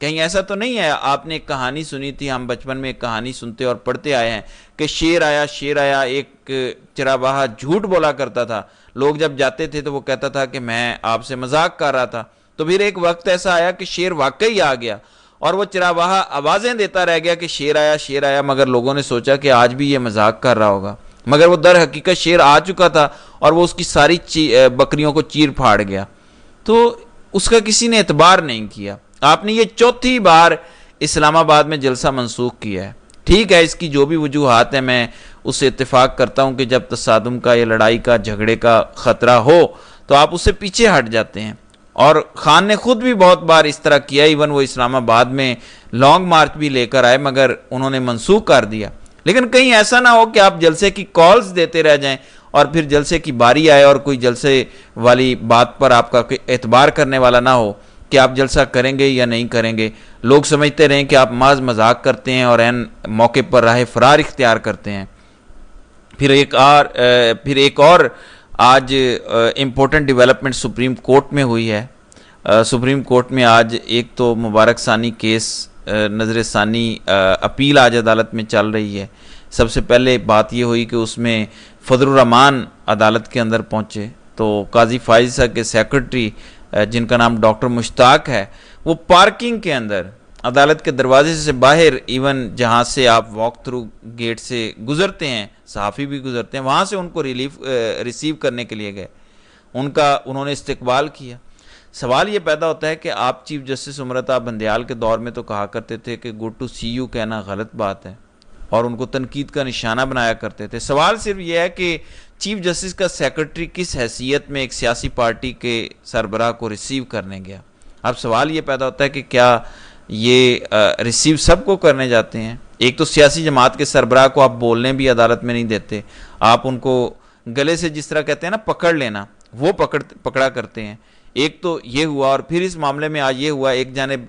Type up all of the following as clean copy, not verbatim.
کہیں ایسا تو نہیں ہے آپ نے ایک کہانی سنی تھی, ہم بچپن میں ایک کہانی سنتے اور پڑھتے آئے ہیں کہ شیر آیا, ایک چرواہا جھوٹ بولا کرتا تھا, لوگ جب جاتے تھے تو وہ کہتا تھا کہ میں آپ سے مذاق کر رہا تھا. تو پھر ایک وقت ایسا آیا کہ شیر واقعی آ گیا اور وہ چرواہا آوازیں دیتا رہ گیا کہ شیر آیا, مگر لوگوں نے سوچا کہ آج بھی یہ مذاق کر رہا ہوگا, مگر وہ در حقیقت شیر آ چکا تھا اور وہ اس کی ساری بکریوں کو چیر پھاڑ گیا. تو اس کا کسی نے اعتبار نہیں کیا. آپ نے یہ چوتھی بار اسلام آباد میں جلسہ منسوخ کیا ہے. ٹھیک ہے, اس کی جو بھی وجوہات ہیں میں اس سے اتفاق کرتا ہوں کہ جب تصادم کا یا لڑائی کا جھگڑے کا خطرہ ہو تو آپ اس سے پیچھے ہٹ جاتے ہیں, اور خان نے خود بھی بہت بار اس طرح کیا, ایون وہ اسلام آباد میں لانگ مارچ بھی لے کر آئے مگر انہوں نے منسوخ کر دیا. لیکن کہیں ایسا نہ ہو کہ آپ جلسے کی کالز دیتے رہ جائیں اور پھر جلسے کی باری آئے اور کوئی جلسے والی بات پر آپ کا اعتبار کرنے والا نہ ہو کہ آپ جلسہ کریں گے یا نہیں کریں گے. لوگ سمجھتے رہیں کہ آپ محض مذاق کرتے ہیں اور عین موقع پر راہ فرار اختیار کرتے ہیں. پھر ایک اور آج امپورٹنٹ ڈیولپمنٹ سپریم کورٹ میں ہوئی ہے. سپریم کورٹ میں آج ایک تو مبارک ثانی کیس نظر ثانی اپیل آج عدالت میں چل رہی ہے. سب سے پہلے بات یہ ہوئی کہ اس میں فضل الرحمان عدالت کے اندر پہنچے تو قاضی فائزہ کے سیکرٹری جن کا نام ڈاکٹر مشتاق ہے, وہ پارکنگ کے اندر عدالت کے دروازے سے باہر, ایون جہاں سے آپ واک تھرو گیٹ سے گزرتے ہیں, صحافی بھی گزرتے ہیں, وہاں سے ان کو ریسیو کرنے کے لیے گئے. انہوں نے استقبال کیا. سوال یہ پیدا ہوتا ہے کہ آپ چیف جسٹس امرتا بندیال کے دور میں تو کہا کرتے تھے کہ گڈ ٹو سی یو کہنا غلط بات ہے اور ان کو تنقید کا نشانہ بنایا کرتے تھے. سوال صرف یہ ہے کہ چیف جسٹس کا سیکرٹری کس حیثیت میں ایک سیاسی پارٹی کے سربراہ کو ریسیو کرنے گیا. اب سوال یہ پیدا ہوتا ہے کہ کیا یہ ریسیو سب کو کرنے جاتے ہیں؟ ایک تو سیاسی جماعت کے سربراہ کو آپ بولنے بھی عدالت میں نہیں دیتے, آپ ان کو گلے سے جس طرح کہتے ہیں نا پکڑ لینا, وہ پکڑا کرتے ہیں. ایک تو یہ ہوا, اور پھر اس معاملے میں آج یہ ہوا, ایک جانب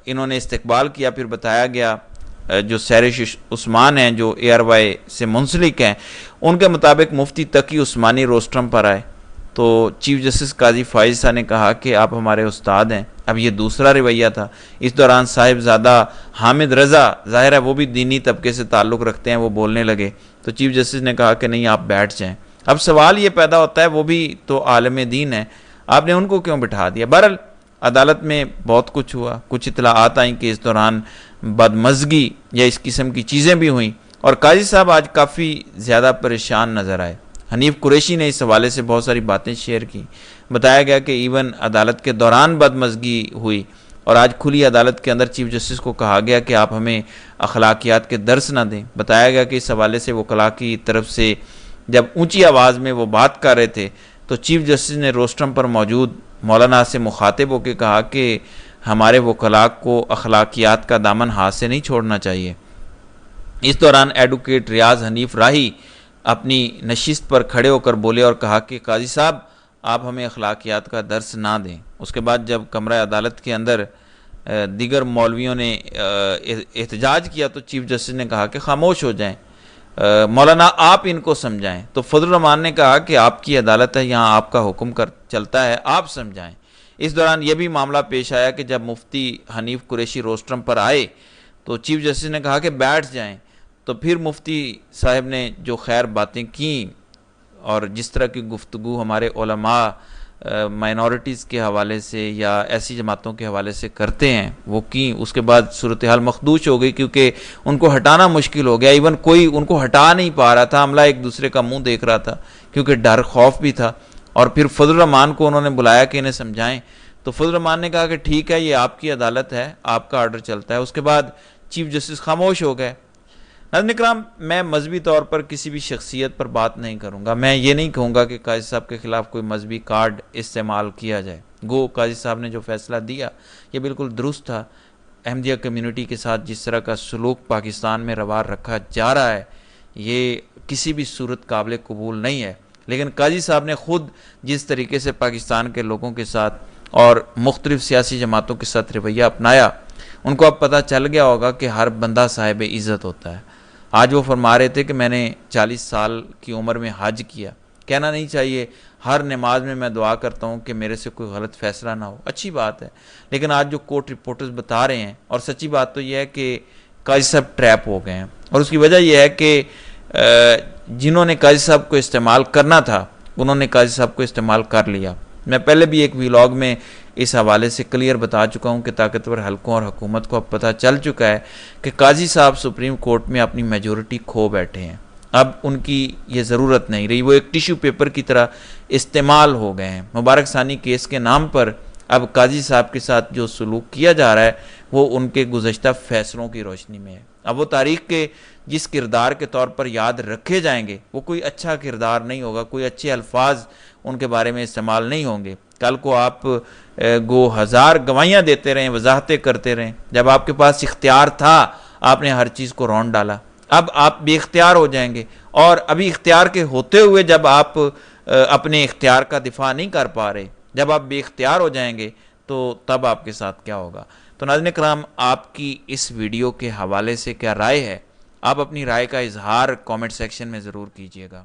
انہوں نے استقبال کیا, پھر بتایا گیا جو سیرش عثمان ہیں جو اے آر وائی سے منسلک ہیں, ان کے مطابق مفتی تقی عثمانی روسٹرم پر آئے تو چیف جسٹس قاضی فائز صاحب نے کہا کہ آپ ہمارے استاد ہیں. اب یہ دوسرا رویہ تھا. اس دوران صاحبزادہ حامد رضا, ظاہر ہے وہ بھی دینی طبقے سے تعلق رکھتے ہیں, وہ بولنے لگے تو چیف جسٹس نے کہا کہ نہیں آپ بیٹھ جائیں. اب سوال یہ پیدا ہوتا ہے وہ بھی تو عالم دین ہے, آپ نے ان کو کیوں بٹھا دیا؟ بہرحال عدالت میں بہت کچھ ہوا, کچھ اطلاعات آئیں کہ اس دوران بدمزگی یا اس قسم کی چیزیں بھی ہوئیں, اور قاضی صاحب آج کافی زیادہ پریشان نظر آئے. حنیف قریشی نے اس حوالے سے بہت ساری باتیں شیئر کی. بتایا گیا کہ ایون عدالت کے دوران بدمزگی ہوئی اور آج کھلی عدالت کے اندر چیف جسٹس کو کہا گیا کہ آپ ہمیں اخلاقیات کے درس نہ دیں. بتایا گیا کہ اس حوالے سے وکلاء کی طرف سے جب اونچی آواز میں وہ بات کر رہے تھے تو چیف جسٹس نے روسٹرم پر موجود مولانا سے مخاطب ہو کے کہا کہ ہمارے وکلاء کو اخلاقیات کا دامن ہاتھ سے نہیں چھوڑنا چاہیے. اس دوران ایڈوکیٹ ریاض حنیف راہی اپنی نشست پر کھڑے ہو کر بولے اور کہا کہ قاضی صاحب آپ ہمیں اخلاقیات کا درس نہ دیں. اس کے بعد جب کمرہ عدالت کے اندر دیگر مولویوں نے احتجاج کیا تو چیف جسٹس نے کہا کہ خاموش ہو جائیں, مولانا آپ ان کو سمجھائیں. تو فضل الرحمان نے کہا کہ آپ کی عدالت ہے, یہاں آپ کا حکم چلتا ہے, آپ سمجھائیں. اس دوران یہ بھی معاملہ پیش آیا کہ جب مفتی حنیف قریشی روسٹرم پر آئے تو چیف جسٹس نے کہا کہ بیٹھ جائیں. تو پھر مفتی صاحب نے جو خیر باتیں کیں اور جس طرح کی گفتگو ہمارے علماء مائنورٹیز کے حوالے سے یا ایسی جماعتوں کے حوالے سے کرتے ہیں وہ کیں, اس کے بعد صورتحال مخدوش ہو گئی کیونکہ ان کو ہٹانا مشکل ہو گیا. ایون کوئی ان کو ہٹا نہیں پا رہا تھا, عملہ ایک دوسرے کا منہ دیکھ رہا تھا کیونکہ ڈر خوف بھی تھا. اور پھر فضل الرحمان کو انہوں نے بلایا کہ انہیں سمجھائیں, تو فضل الرحمان نے کہا کہ ٹھیک ہے یہ آپ کی عدالت ہے, آپ کا آرڈر چلتا ہے. اس کے بعد چیف جسٹس خاموش ہو گئے. ناظرین اکرام, میں مذہبی طور پر کسی بھی شخصیت پر بات نہیں کروں گا. میں یہ نہیں کہوں گا کہ قاضی صاحب کے خلاف کوئی مذہبی کارڈ استعمال کیا جائے. گو قاضی صاحب نے جو فیصلہ دیا یہ بالکل درست تھا. احمدیہ کمیونٹی کے ساتھ جس طرح کا سلوک پاکستان میں روا رکھا جا رہا ہے یہ کسی بھی صورت قابل قبول نہیں ہے. لیکن قاضی صاحب نے خود جس طریقے سے پاکستان کے لوگوں کے ساتھ اور مختلف سیاسی جماعتوں کے ساتھ رویہ اپنایا, ان کو اب پتہ چل گیا ہوگا کہ ہر بندہ صاحب عزت ہوتا ہے. آج وہ فرما رہے تھے کہ میں نے 40 سال کی عمر میں حج کیا. کہنا نہیں چاہیے ہر نماز میں میں دعا کرتا ہوں کہ میرے سے کوئی غلط فیصلہ نہ ہو، اچھی بات ہے، لیکن آج جو کورٹ رپورٹرز بتا رہے ہیں، اور سچی بات تو یہ ہے کہ قاضی صاحب ٹریپ ہو گئے ہیں، اور اس کی وجہ یہ ہے کہ جنہوں نے قاضی صاحب کو استعمال کرنا تھا انہوں نے قاضی صاحب کو استعمال کر لیا۔ میں پہلے بھی ایک ویلاگ میں اس حوالے سے کلیئر بتا چکا ہوں کہ طاقتور حلقوں اور حکومت کو اب پتہ چل چکا ہے کہ قاضی صاحب سپریم کورٹ میں اپنی میجورٹی کھو بیٹھے ہیں، اب ان کی یہ ضرورت نہیں رہی، وہ ایک ٹیشو پیپر کی طرح استعمال ہو گئے ہیں۔ مبارک ثانی کیس کے نام پر اب قاضی صاحب کے ساتھ جو سلوک کیا جا رہا ہے وہ ان کے گزشتہ فیصلوں کی روشنی میں ہے۔ اب وہ تاریخ کے جس کردار کے طور پر یاد رکھے جائیں گے وہ کوئی اچھا کردار نہیں ہوگا، کوئی اچھے الفاظ ان کے بارے میں استعمال نہیں ہوں گے۔ کل کو آپ گو ہزار گواہیاں دیتے رہیں، وضاحتیں کرتے رہیں، جب آپ کے پاس اختیار تھا آپ نے ہر چیز کو رون ڈالا، اب آپ بے اختیار ہو جائیں گے، اور ابھی اختیار کے ہوتے ہوئے جب آپ اپنے اختیار کا دفاع نہیں کر پا رہے، جب آپ بے اختیار ہو جائیں گے تو تب آپ کے ساتھ کیا ہوگا۔ تو ناظرین کرام، آپ کی اس ویڈیو کے حوالے سے کیا رائے ہے؟ آپ اپنی رائے کا اظہار کامنٹ سیکشن میں ضرور کیجیے گا۔